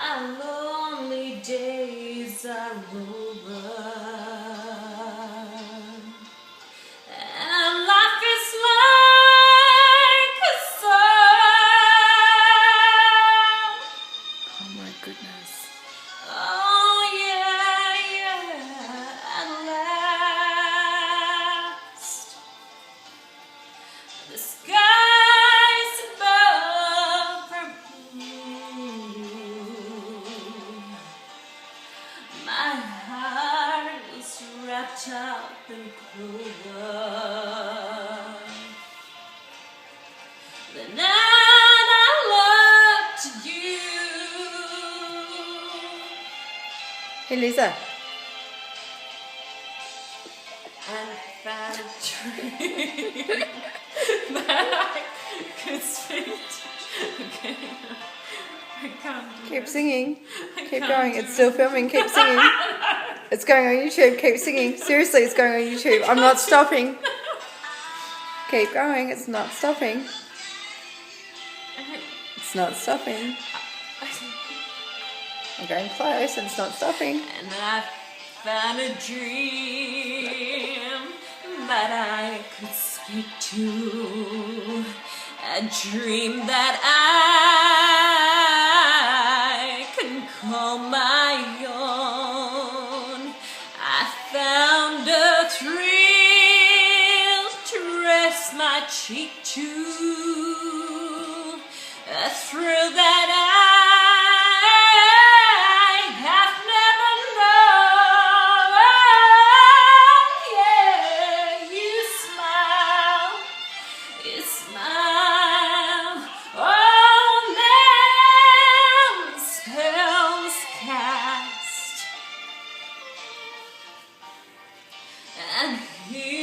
My lonely days are over, and life is like a song. Oh my goodness. Oh yeah, yeah, at last. The skies above are blue. My heart is wrapped up in clover. The night I loved you. Hey Lisa. And found a dream that I could speak to. Okay. I can't do Keep this. singing. I Keep can't going. do It's still filming. Keep singing. It's going on YouTube. Keep singing. Seriously, it's going on YouTube. I'm not stopping. Keep going. It's not stopping. It's not stopping. I'm going close and it's not stopping. And I found a dream that I could speak to. A dream that I can call my own. I found a thrill to rest my cheek to. A thrill that I have never known. Yeah, you smile, you smile. Oh, now spells cast, and here